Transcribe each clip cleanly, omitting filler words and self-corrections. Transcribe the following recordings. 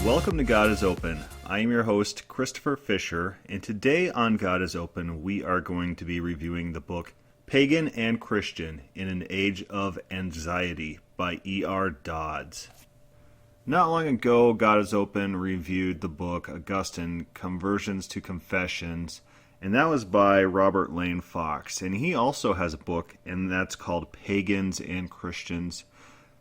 Welcome to God is Open. I am your host, Christopher Fisher, and today on God is Open, we are going to be reviewing the book Pagan and Christian in an Age of Anxiety by E.R. Dodds. Not long ago, God is Open reviewed the book Augustine, Conversions to Confessions, and that was by Robert Lane Fox. And he also has a book, and that's called Pagans and Christians.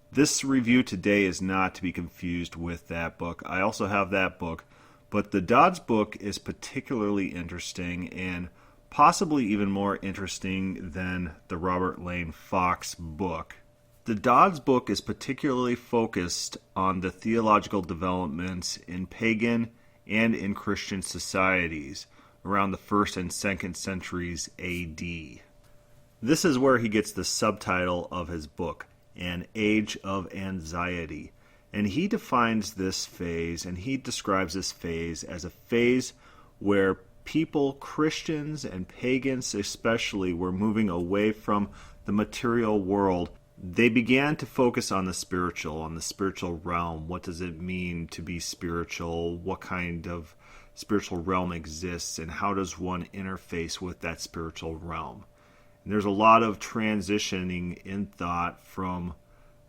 This review today is not to be confused with that book. I also have that book, but the Dodds book is particularly interesting and possibly even more interesting than the Robert Lane Fox book. The Dodds book is particularly focused on the theological developments in pagan and in Christian societies around the 1st and 2nd centuries AD. This is where he gets the subtitle of his book, An Age of Anxiety. And he defines this phase, and he describes this phase as a phase where people, Christians and pagans especially, were moving away from the material world. They began to focus on the spiritual realm. What does it mean to be spiritual? What kind of spiritual realm exists, and how does one interface with that spiritual realm? There's a lot of transitioning in thought from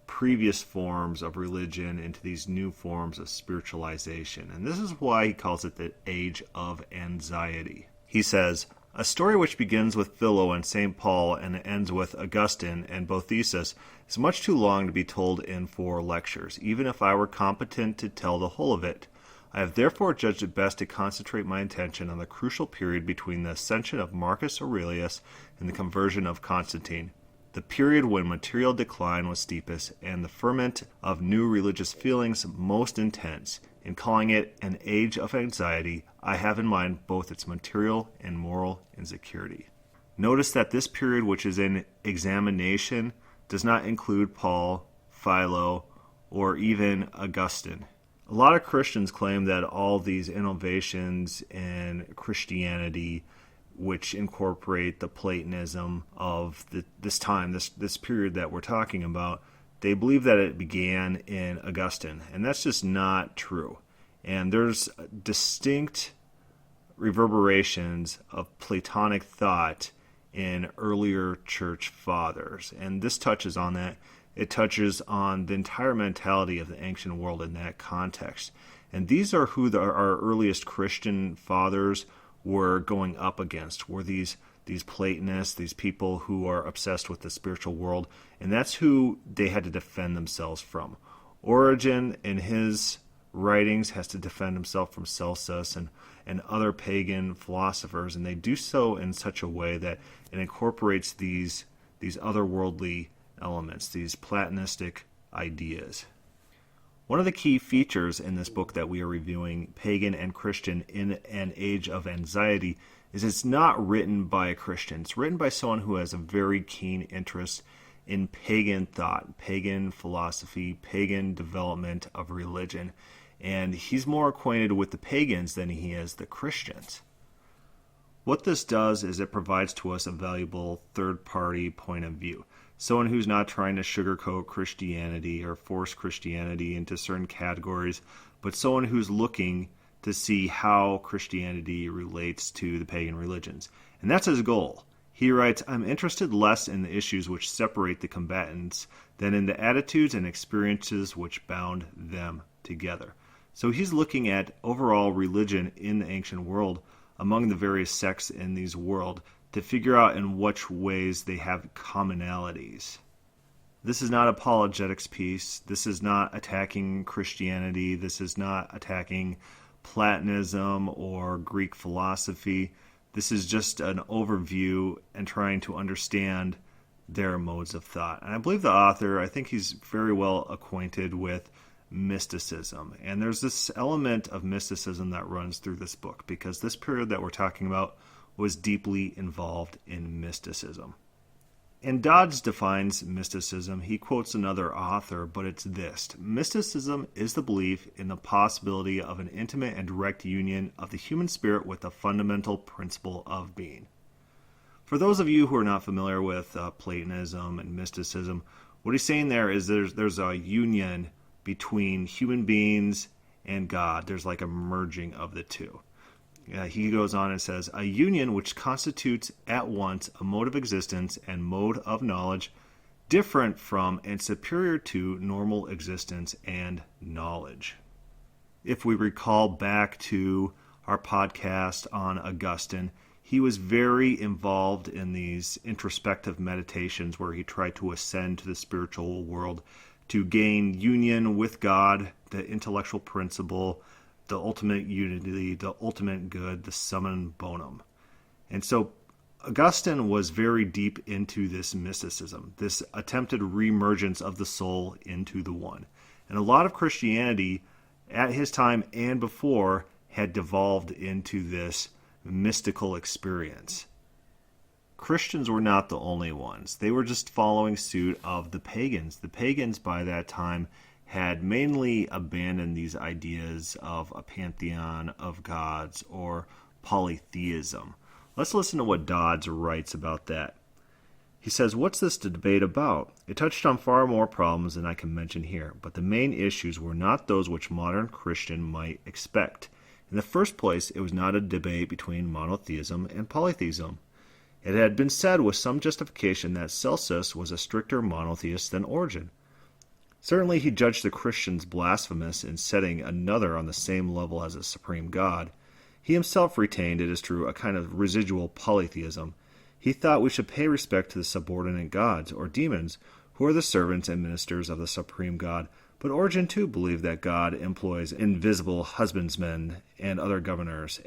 previous forms of religion into these new forms of spiritualization. And this is why he calls it the Age of Anxiety. He says, a story which begins with Philo and St. Paul and ends with Augustine and Boethus is much too long to be told in 4 lectures, even if I were competent to tell the whole of it. I have therefore judged it best to concentrate my attention on the crucial period between the ascension of Marcus Aurelius and the conversion of Constantine, the period when material decline was steepest and the ferment of new religious feelings most intense. In calling it an age of anxiety, I have in mind both its material and moral insecurity. Notice that this period, which is in examination, does not include Paul, Philo, or even Augustine. A lot of Christians claim that all these innovations in Christianity, which incorporate the Platonism of this time, this period that we're talking about, they believe that it began in Augustine, and that's just not true. And there's distinct reverberations of Platonic thought in earlier church fathers, and this touches on that. It touches on the entire mentality of the ancient world in that context. And these are who our earliest Christian fathers were going up against, were these Platonists, these people who are obsessed with the spiritual world. And that's who they had to defend themselves from. Origen, in his writings, has to defend himself from Celsus and other pagan philosophers. And they do so in such a way that it incorporates these otherworldly elements, these Platonistic ideas. One of the key features in this book that we are reviewing, Pagan and Christian in an Age of Anxiety, is it's not written by a Christian. It's written by someone who has a very keen interest in pagan thought, pagan philosophy, pagan development of religion. And he's more acquainted with the pagans than he is the Christians. What this does is it provides to us a valuable third-party point of view. Someone who's not trying to sugarcoat Christianity or force Christianity into certain categories, but someone who's looking to see how Christianity relates to the pagan religions. And that's his goal. He writes, I'm interested less in the issues which separate the combatants than in the attitudes and experiences which bound them together. So he's looking at overall religion in the ancient world among the various sects in these world to figure out in which ways they have commonalities. This is not apologetics piece. This is not attacking Christianity. This is not attacking Platonism or Greek philosophy. This is just an overview and trying to understand their modes of thought. And I believe the author, I think he's very well acquainted with mysticism. And there's this element of mysticism that runs through this book because this period that we're talking about was deeply involved in mysticism. And Dodds defines mysticism. He quotes another author, but it's this. Mysticism is the belief in the possibility of an intimate and direct union of the human spirit with the fundamental principle of being. For those of you who are not familiar with Platonism and mysticism, what he's saying there is there's a union between human beings and God. There's like a merging of the two. He goes on and says, a union which constitutes at once a mode of existence and mode of knowledge different from and superior to normal existence and knowledge. If we recall back to our podcast on Augustine, he was very involved in these introspective meditations where he tried to ascend to the spiritual world to gain union with God, the intellectual principle, the ultimate unity, the ultimate good, the summum bonum. And so Augustine was very deep into this mysticism, this attempted reemergence of the soul into the one. And a lot of Christianity at his time and before had devolved into this mystical experience. Christians were not the only ones. They were just following suit of the pagans. The pagans by that time had mainly abandoned these ideas of a pantheon of gods or polytheism. Let's listen to what Dodds writes about that. He says, what's this debate about? It touched on far more problems than I can mention here, but the main issues were not those which modern Christian might expect. In the first place, it was not a debate between monotheism and polytheism. It had been said with some justification that Celsus was a stricter monotheist than Origen. Certainly he judged the Christians blasphemous in setting another on the same level as a supreme God. He himself retained, it is true, a kind of residual polytheism. He thought we should pay respect to the subordinate gods, or demons, who are the servants and ministers of the supreme God. But Origen too believed that God employs invisible husbandmen and other governors.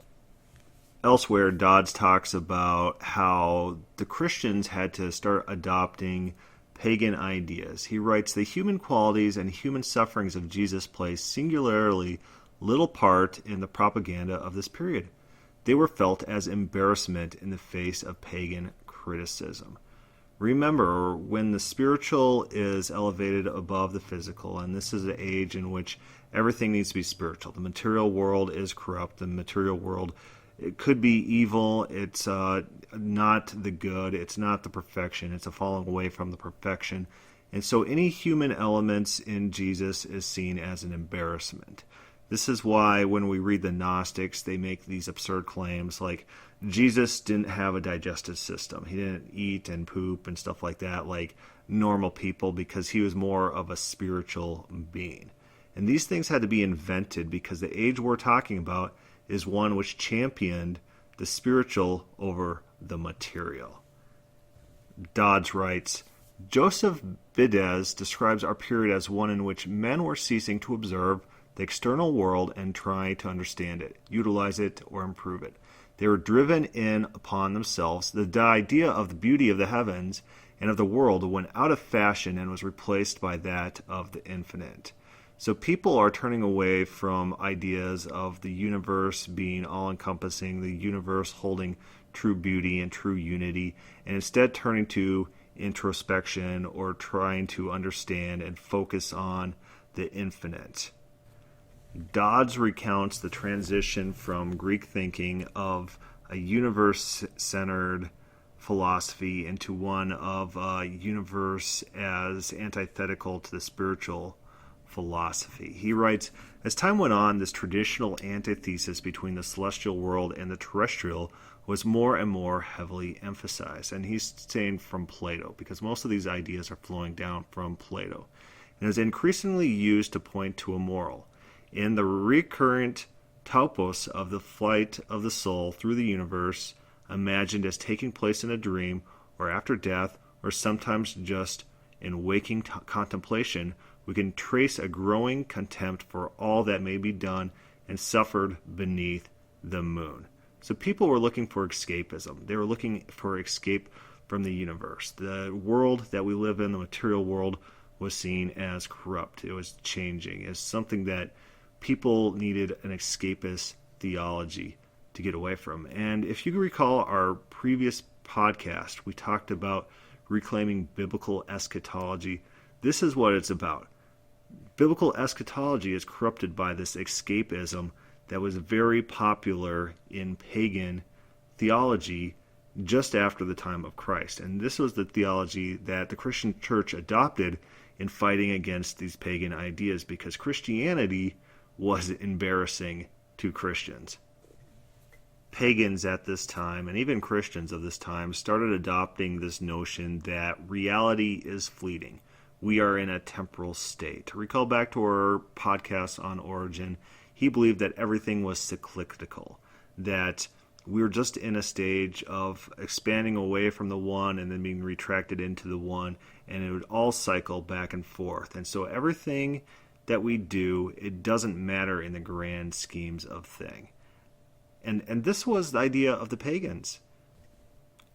Elsewhere, Dodds talks about how the Christians had to start adopting pagan ideas. He writes, the human qualities and human sufferings of Jesus play singularly little part in the propaganda of this period. They were felt as embarrassment in the face of pagan criticism. Remember, when the spiritual is elevated above the physical, and this is an age in which everything needs to be spiritual. The material world is corrupt. The material world, it could be evil. It's not the good. It's not the perfection. It's a falling away from the perfection. And so any human elements in Jesus is seen as an embarrassment. This is why when we read the Gnostics, they make these absurd claims like Jesus didn't have a digestive system. He didn't eat and poop and stuff like that like normal people because he was more of a spiritual being. And these things had to be invented because the age we're talking about is one which championed the spiritual over the material. Dodds writes, Joseph Bidez describes our period as one in which men were ceasing to observe the external world and try to understand it, utilize it, or improve it. They were driven in upon themselves. The idea of the beauty of the heavens and of the world went out of fashion and was replaced by that of the infinite. So people are turning away from ideas of the universe being all-encompassing, the universe holding true beauty and true unity, and instead turning to introspection or trying to understand and focus on the infinite. Dodds recounts the transition from Greek thinking of a universe-centered philosophy into one of a universe as antithetical to the spiritual philosophy. He writes, as time went on, this traditional antithesis between the celestial world and the terrestrial was more and more heavily emphasized. And he's saying from Plato, because most of these ideas are flowing down from Plato. And is increasingly used to point to a moral. In the recurrent topos of the flight of the soul through the universe, imagined as taking place in a dream or after death, or sometimes just in waking contemplation, we can trace a growing contempt for all that may be done and suffered beneath the moon. So people were looking for escapism. They were looking for escape from the universe. The world that we live in, the material world, was seen as corrupt. It was changing, as something that people needed an escapist theology to get away from. And if you recall our previous podcast, we talked about reclaiming biblical eschatology. This is what it's about. Biblical eschatology is corrupted by this escapism that was very popular in pagan theology just after the time of Christ. And this was the theology that the Christian church adopted in fighting against these pagan ideas, because Christianity was embarrassing to Christians. Pagans at this time, and even Christians of this time, started adopting this notion that reality is fleeting. We are in a temporal state. To recall back to our podcast on Origin, he believed that everything was cyclical, that we were just in a stage of expanding away from the one and then being retracted into the one, and it would all cycle back and forth. And so everything that we do, it doesn't matter in the grand schemes of things. And this was the idea of the pagans.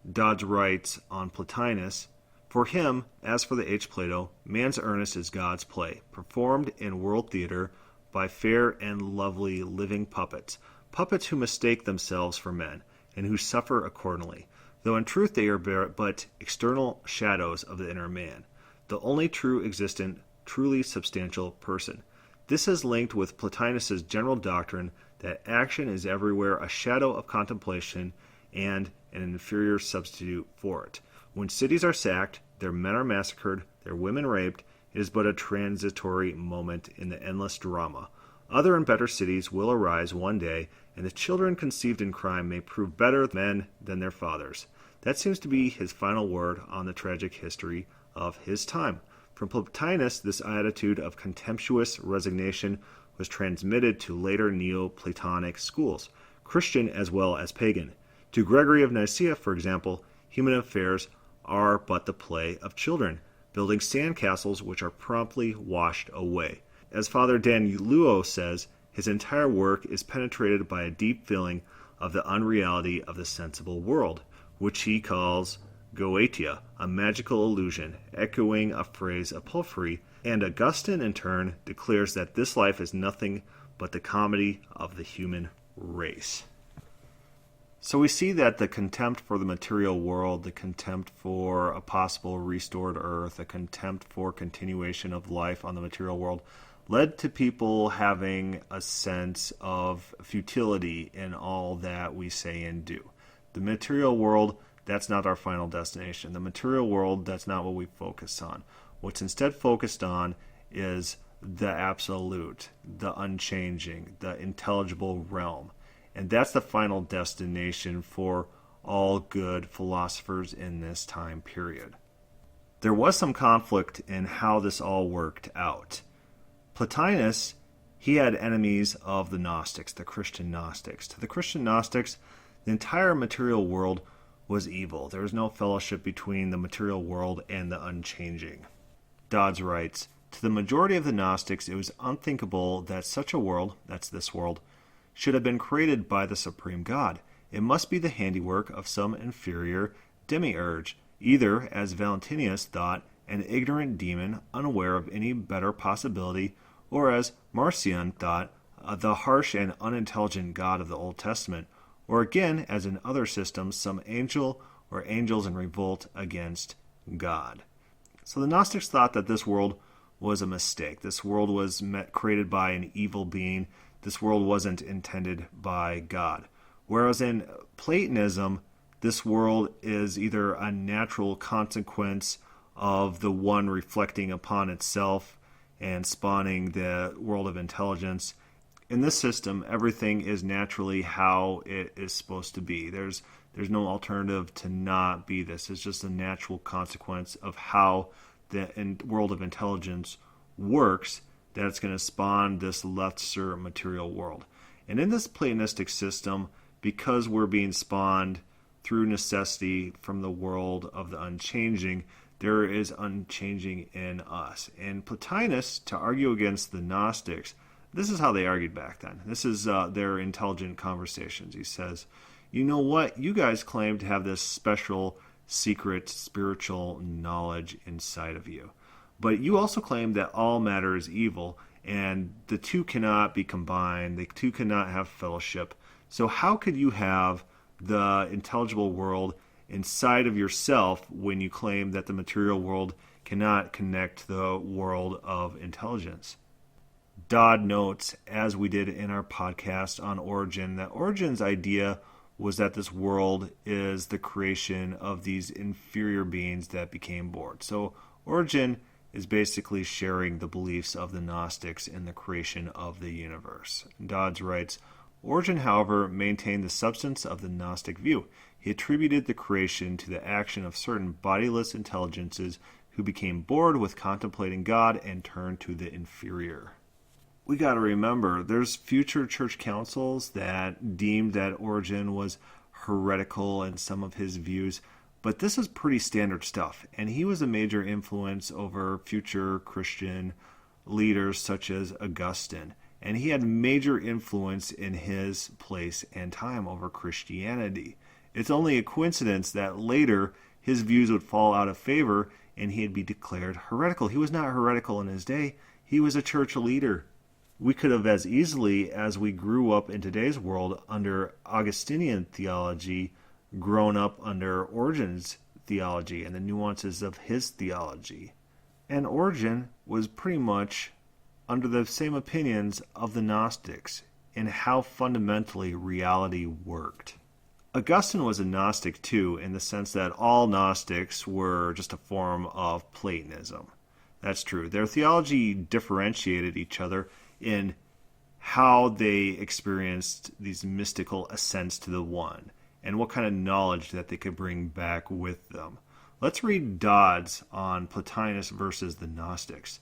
Dodge writes on Plotinus, "For him, as for the H. Plato, man's earnest is God's play, performed in world theater by fair and lovely living puppets, puppets who mistake themselves for men, and who suffer accordingly, though in truth they are but external shadows of the inner man, the only true existent, truly substantial person." This is linked with Plotinus's general doctrine that action is everywhere a shadow of contemplation and an inferior substitute for it. When cities are sacked, their men are massacred, their women raped, it is but a transitory moment in the endless drama. Other and better cities will arise one day, and the children conceived in crime may prove better men than their fathers. That seems to be his final word on the tragic history of his time. From Plotinus, this attitude of contemptuous resignation was transmitted to later Neoplatonic schools, Christian as well as pagan. To Gregory of Nicaea, for example, human affairs are but the play of children, building sandcastles which are promptly washed away. As Father Dan Luo says, his entire work is penetrated by a deep feeling of the unreality of the sensible world, which he calls goetia, a magical illusion, echoing a phrase of Porphyry, and Augustine in turn declares that this life is nothing but the comedy of the human race. So we see that the contempt for the material world, the contempt for a possible restored earth, a contempt for continuation of life on the material world, led to people having a sense of futility in all that we say and do. The material world, that's not our final destination. The material world, that's not what we focus on. What's instead focused on is the absolute, the unchanging, the intelligible realm. And that's the final destination for all good philosophers in this time period. There was some conflict in how this all worked out. Plotinus, he had enemies of the Gnostics, the Christian Gnostics. To the Christian Gnostics, the entire material world was evil. There was no fellowship between the material world and the unchanging. Dodds writes, "To the majority of the Gnostics, it was unthinkable that such a world, that's this world, should have been created by the supreme God. It must be the handiwork of some inferior demiurge, either, as Valentinus thought, an ignorant demon unaware of any better possibility, or as Marcion thought, the harsh and unintelligent God of the Old Testament, or again, as in other systems, some angel or angels in revolt against God." So the Gnostics thought that this world was a mistake. This world was created by an evil being. This world wasn't intended by God. Whereas in Platonism, this world is either a natural consequence of the one reflecting upon itself and spawning the world of intelligence. In this system, everything is naturally how it is supposed to be. There's no alternative to not be this. It's just a natural consequence of how the world of intelligence works, that it's going to spawn this lesser material world. And in this Platonistic system, because we're being spawned through necessity from the world of the unchanging, there is unchanging in us. And Plotinus, to argue against the Gnostics, this is how they argued back then. This is their intelligent conversations. He says, you know what? You guys claim to have this special, secret, spiritual knowledge inside of you. But you also claim that all matter is evil, and the two cannot be combined. The two cannot have fellowship. So how could you have the intelligible world inside of yourself when you claim that the material world cannot connect the world of intelligence? Dodd notes, as we did in our podcast on Origin, that Origin's idea was that this world is the creation of these inferior beings that became born. So Origin is basically sharing the beliefs of the Gnostics in the creation of the universe. Dodds writes, Origen, however, maintained the substance of the Gnostic view. He attributed the creation to the action of certain bodiless intelligences who became bored with contemplating God and turned to the inferior. We got to remember, there's future church councils that deemed that Origen was heretical in some of his views, but this is pretty standard stuff, and he was a major influence over future Christian leaders such as Augustine, and he had major influence in his place and time over Christianity. It's only a coincidence that later his views would fall out of favor and he'd be declared heretical. He was not heretical in his day. He was a church leader. We could have as easily as we grew up in today's world under Augustinian theology grown up under Origen's theology and the nuances of his theology. And Origen was pretty much under the same opinions of the Gnostics in how fundamentally reality worked. Augustine was a Gnostic too, in the sense that all Gnostics were just a form of Platonism. That's true. Their theology differentiated each other in how they experienced these mystical ascents to the One, and what kind of knowledge that they could bring back with them. Let's read Dodds on Plotinus versus the Gnostics.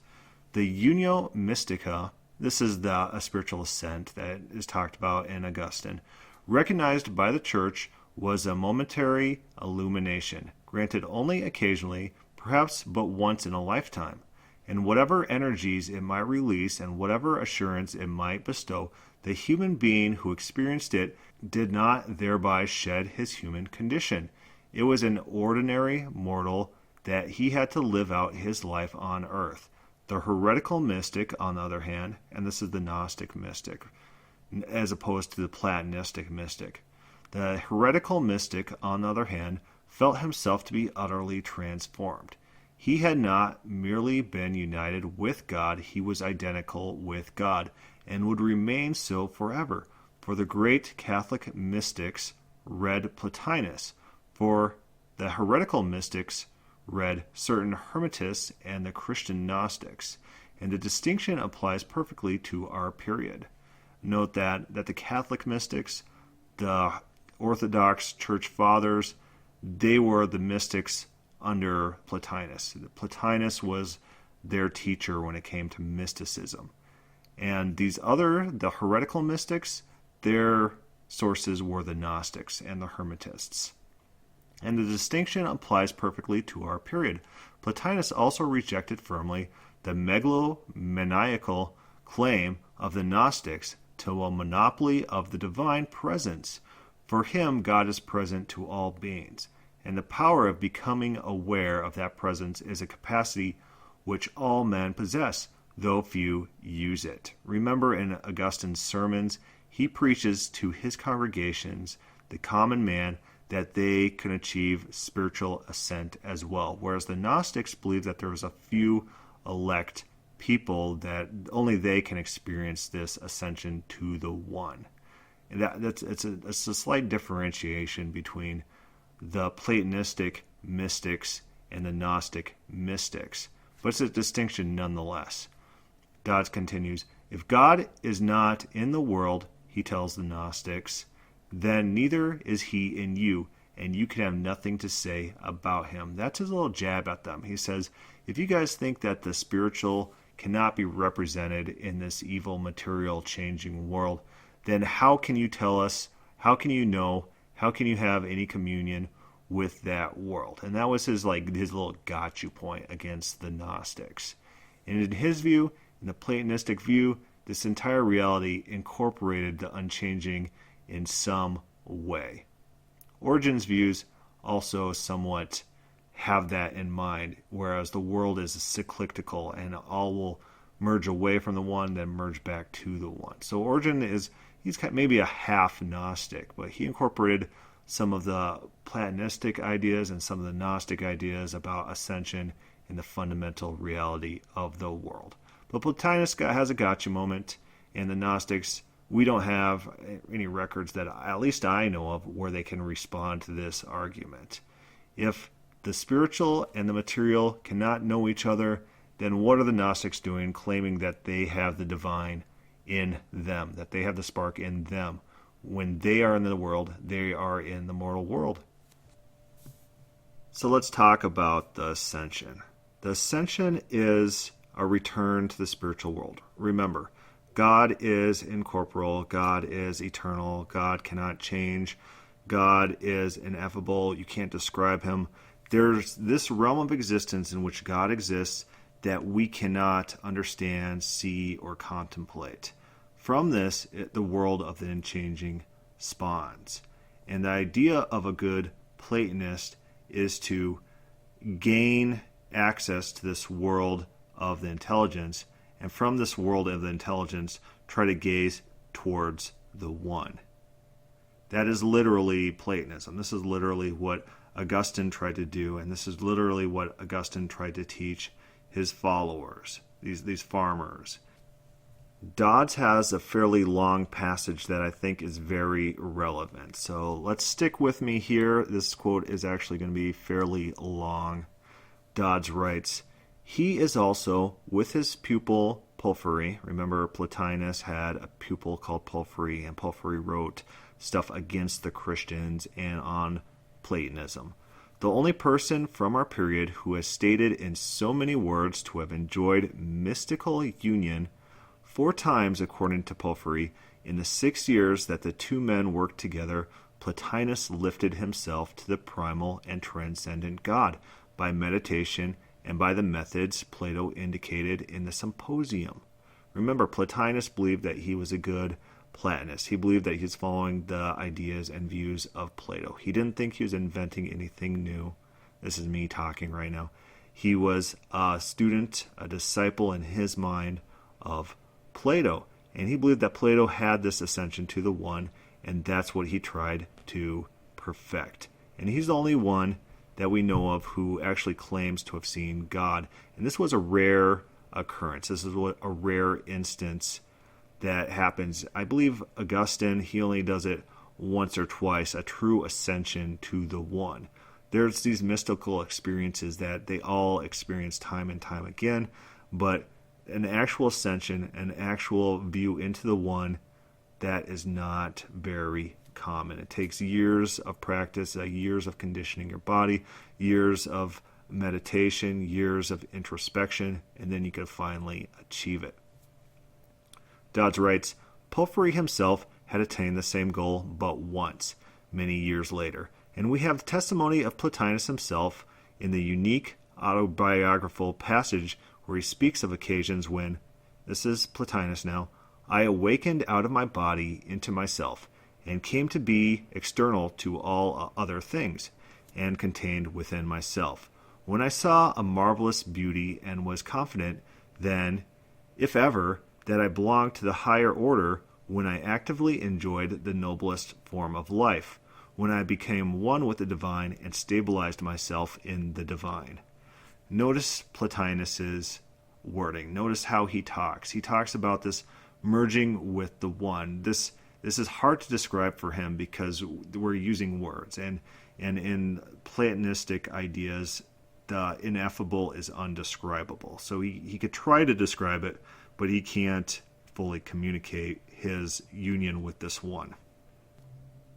The Unio Mystica, this is a spiritual ascent that is talked about in Augustine, recognized by the Church, was a momentary illumination, granted only occasionally, perhaps but once in a lifetime, and whatever energies it might release and whatever assurance it might bestow, the human being who experienced it did not thereby shed his human condition. It was an ordinary mortal that he had to live out his life on earth. The heretical mystic, on the other hand, and this is the Gnostic mystic, as opposed to the Platonistic mystic. The heretical mystic, on the other hand, felt himself to be utterly transformed. He had not merely been united with God, he was identical with God, and would remain so forever. For the great Catholic mystics read Plotinus, for the heretical mystics read certain Hermetists and the Christian Gnostics, and the distinction applies perfectly to our period. Note that the Catholic mystics, the Orthodox Church Fathers, they were the mystics under Plotinus. Plotinus was their teacher when it came to mysticism. And the heretical mystics, their sources were the Gnostics and the Hermetists. And the distinction applies perfectly to our period. Plotinus also rejected firmly the megalomaniacal claim of the Gnostics to a monopoly of the divine presence. For him, God is present to all beings, and the power of becoming aware of that presence is a capacity which all men possess, though few use it. Remember, in Augustine's sermons, he preaches to his congregations, the common man, that they can achieve spiritual ascent as well, whereas the Gnostics believe that there was a few elect people that only they can experience this ascension to the One. And it's a slight differentiation between the Platonistic mystics and the Gnostic mystics, but it's a distinction nonetheless. Dodds continues, if God is not in the world, he tells the Gnostics, then neither is he in you, and you can have nothing to say about him. That's his little jab at them. He says, if you guys think that the spiritual cannot be represented in this evil, material, changing world, then how can you tell us, how can you know, how can you have any communion with that world? And that was his little gotcha point against the Gnostics. And in his view, in the Platonistic view, this entire reality incorporated the unchanging in some way. Origen's views also somewhat have that in mind, whereas the world is cyclical and all will merge away from the One, then merge back to the One. So Origen he's maybe a half Gnostic, but he incorporated some of the Platonistic ideas and some of the Gnostic ideas about ascension and the fundamental reality of the world. But Plotinus has a gotcha moment, and the Gnostics, we don't have any records that at least I know of where they can respond to this argument. If the spiritual and the material cannot know each other, then what are the Gnostics doing, claiming that they have the divine in them, that they have the spark in them? When they are in the world, they are in the mortal world. So let's talk about the ascension. The ascension is a return to the spiritual world. Remember, God is incorporeal, God is eternal, God cannot change, God is ineffable, you can't describe him. There's this realm of existence in which God exists that we cannot understand, see, or contemplate. From this, the world of the unchanging spawns. And the idea of a good Platonist is to gain access to this world of the intelligence, and from this world of the intelligence, try to gaze towards the one. That is literally Platonism. This is literally what Augustine tried to do, and this is literally what Augustine tried to teach his followers, these farmers. Dodds has a fairly long passage that I think is very relevant. So let's stick with me here. This quote is actually going to be fairly long. Dodds writes, "He is also, with his pupil Porphyry," remember Plotinus had a pupil called Porphyry, and Porphyry wrote stuff against the Christians and on Platonism, "the only person from our period who has stated in so many words to have enjoyed mystical union 4 times, according to Porphyry, in the 6 years that the two men worked together, Plotinus lifted himself to the primal and transcendent God by meditation and by the methods Plato indicated in the Symposium." Remember, Plotinus believed that he was a good Platonist. He believed that he was following the ideas and views of Plato. He didn't think he was inventing anything new. This is me talking right now. He was a student, a disciple in his mind of Plato. And he believed that Plato had this ascension to the one, and that's what he tried to perfect. And he's the only one that we know of who actually claims to have seen God. And this was a rare occurrence. This is a rare instance that happens. I believe Augustine, he only does it once or twice, a true ascension to the one. There's these mystical experiences that they all experience time and time again, but an actual ascension, an actual view into the one, that is not very common. It takes years of practice, years of conditioning your body, years of meditation, years of introspection, and then you can finally achieve it. Dodds writes, "Porphyry himself had attained the same goal but once, many years later, and we have the testimony of Plotinus himself in the unique autobiographical passage where he speaks of occasions when," this is Plotinus now, "I awakened out of my body into myself, and came to be external to all other things, and contained within myself, when I saw a marvelous beauty, and was confident then, if ever, that I belonged to the higher order, when I actively enjoyed the noblest form of life, when I became one with the divine and stabilized myself in the divine." Notice Plotinus's wording. Notice how he talks. He talks about this merging with the one. This is hard to describe for him because we're using words. And in Platonistic ideas, the ineffable is undescribable. So he could try to describe it, but he can't fully communicate his union with this one.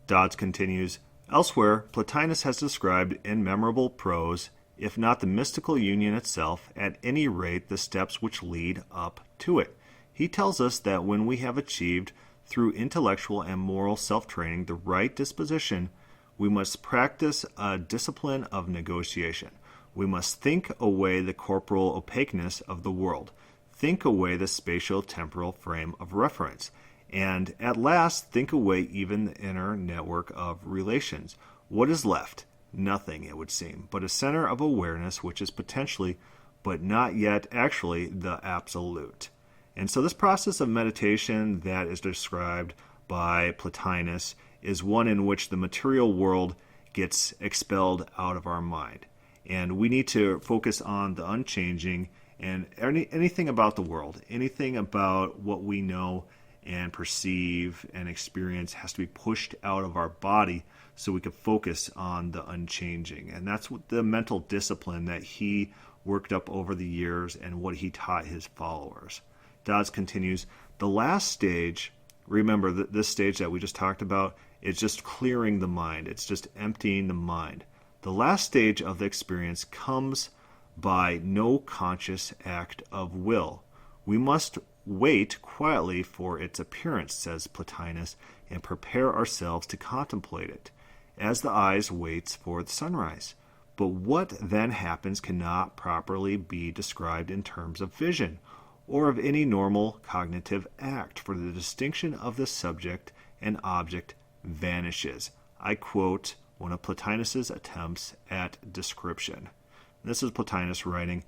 Dodds continues, "Elsewhere, Plotinus has described in memorable prose, if not the mystical union itself, at any rate the steps which lead up to it. He tells us that when we have achieved, through intellectual and moral self-training, the right disposition, we must practice a discipline of negotiation. We must think away the corporal opaqueness of the world, think away the spatial-temporal frame of reference, and at last think away even the inner network of relations. What is left? Nothing, it would seem, but a center of awareness which is potentially, but not yet actually, the absolute." And so this process of meditation that is described by Plotinus is one in which the material world gets expelled out of our mind. And we need to focus on the unchanging, and anything about the world, anything about what we know and perceive and experience has to be pushed out of our body so we can focus on the unchanging. And that's what the mental discipline that he worked up over the years and what he taught his followers. Dodds continues, the last stage, remember that this stage that we just talked about, it's just clearing the mind. It's just emptying the mind. The last stage of the experience comes by no conscious act of will. We must wait quietly for its appearance, says Plotinus, and prepare ourselves to contemplate it, as the eyes waits for the sunrise. But what then happens cannot properly be described in terms of vision, or of any normal cognitive act, for the distinction of the subject and object vanishes. I quote one of Plotinus's attempts at description. This is Plotinus writing,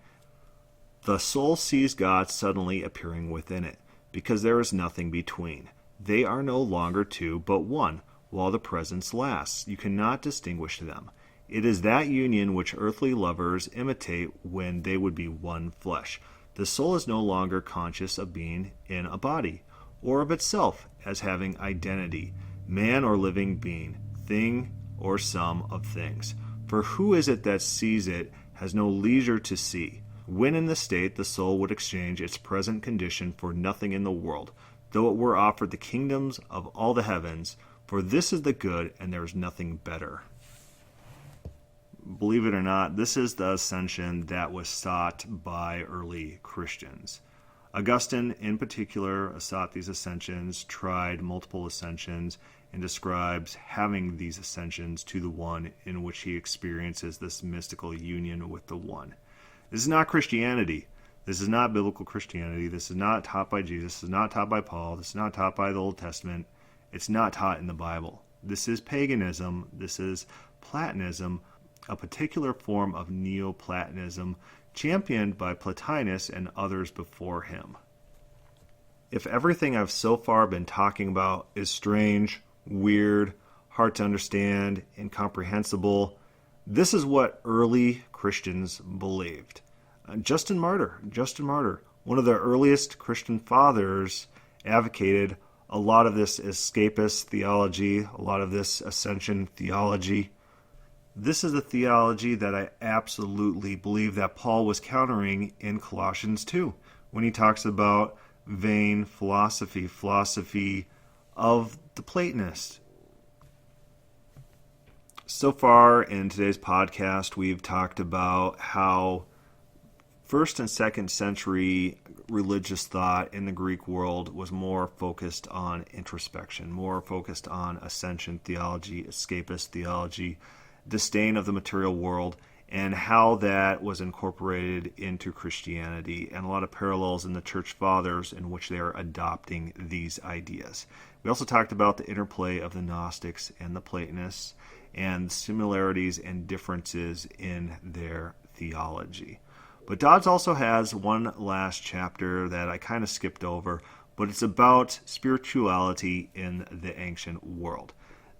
the soul sees God suddenly appearing within it, because there is nothing between. They are no longer two, but one, while the presence lasts. You cannot distinguish them. It is that union which earthly lovers imitate when they would be one flesh. The soul is no longer conscious of being in a body, or of itself as having identity, man or living being, thing or sum of things. For who is it that sees it has no leisure to see? When in the state, the soul would exchange its present condition for nothing in the world, though it were offered the kingdoms of all the heavens, for this is the good, and there is nothing better. Believe it or not, this is the ascension that was sought by early Christians. Augustine, in particular, sought these ascensions, tried multiple ascensions, and describes having these ascensions to the one in which he experiences this mystical union with the one. This is not Christianity. This is not biblical Christianity. This is not taught by Jesus. This is not taught by Paul. This is not taught by the Old Testament. It's not taught in the Bible. This is paganism. This is Platonism, a particular form of Neoplatonism championed by Plotinus and others before him. If everything I've so far been talking about is strange, weird, hard to understand, incomprehensible, this is what early Christians believed. Justin Martyr, one of the earliest Christian fathers, advocated a lot of this escapist theology, a lot of this ascension theology. This is a theology that I absolutely believe that Paul was countering in Colossians 2, when he talks about vain philosophy of the Platonists. So far in today's podcast, we've talked about how 1st and 2nd century religious thought in the Greek world was more focused on introspection, more focused on ascension theology, escapist theology, disdain of the material world, and how that was incorporated into Christianity, and a lot of parallels in the Church Fathers in which they are adopting these ideas. We also talked about the interplay of the Gnostics and the Platonists, and similarities and differences in their theology. But Dodds also has one last chapter that I kind of skipped over, but it's about spirituality in the ancient world.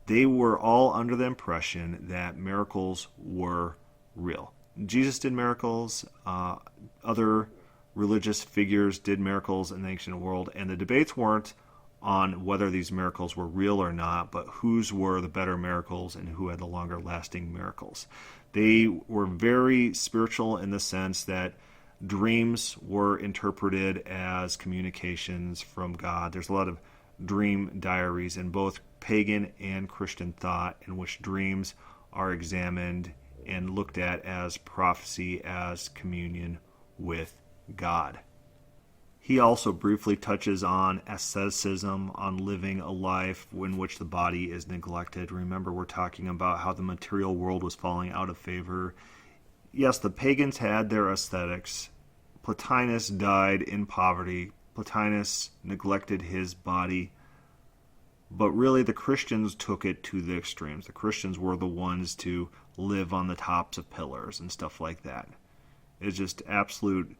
They were all under the impression that miracles were real. Jesus did miracles, other religious figures did miracles in the ancient world, and the debates weren't on whether these miracles were real or not, but whose were the better miracles and who had the longer lasting miracles. They were very spiritual in the sense that dreams were interpreted as communications from God. There's a lot of dream diaries in both pagan and Christian thought in which dreams are examined and looked at as prophecy, as communion with God. He also briefly touches on asceticism, on living a life in which the body is neglected. Remember, we're talking about how the material world was falling out of favor. Yes, the pagans had their aesthetics. Plotinus died in poverty. Plotinus neglected his body. But really, the Christians took it to the extremes. The Christians were the ones to live on the tops of pillars and stuff like that. It's just absolute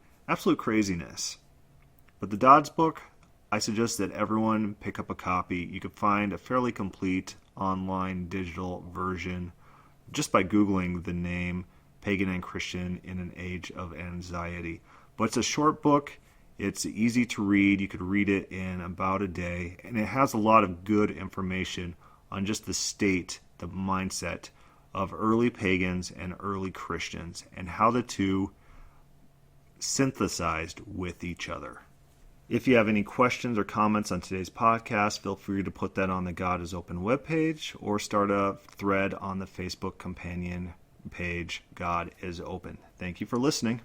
craziness. But the Dodds book, I suggest that everyone pick up a copy. You could find a fairly complete online digital version just by Googling the name Pagan and Christian in an Age of Anxiety. But it's a short book. It's easy to read. You could read it in about a day. And it has a lot of good information on just the state, the mindset of early pagans and early Christians, and how the two synthesized with each other. If you have any questions or comments on today's podcast, feel free to put that on the God is Open webpage or start a thread on the Facebook companion page, God is Open. Thank you for listening.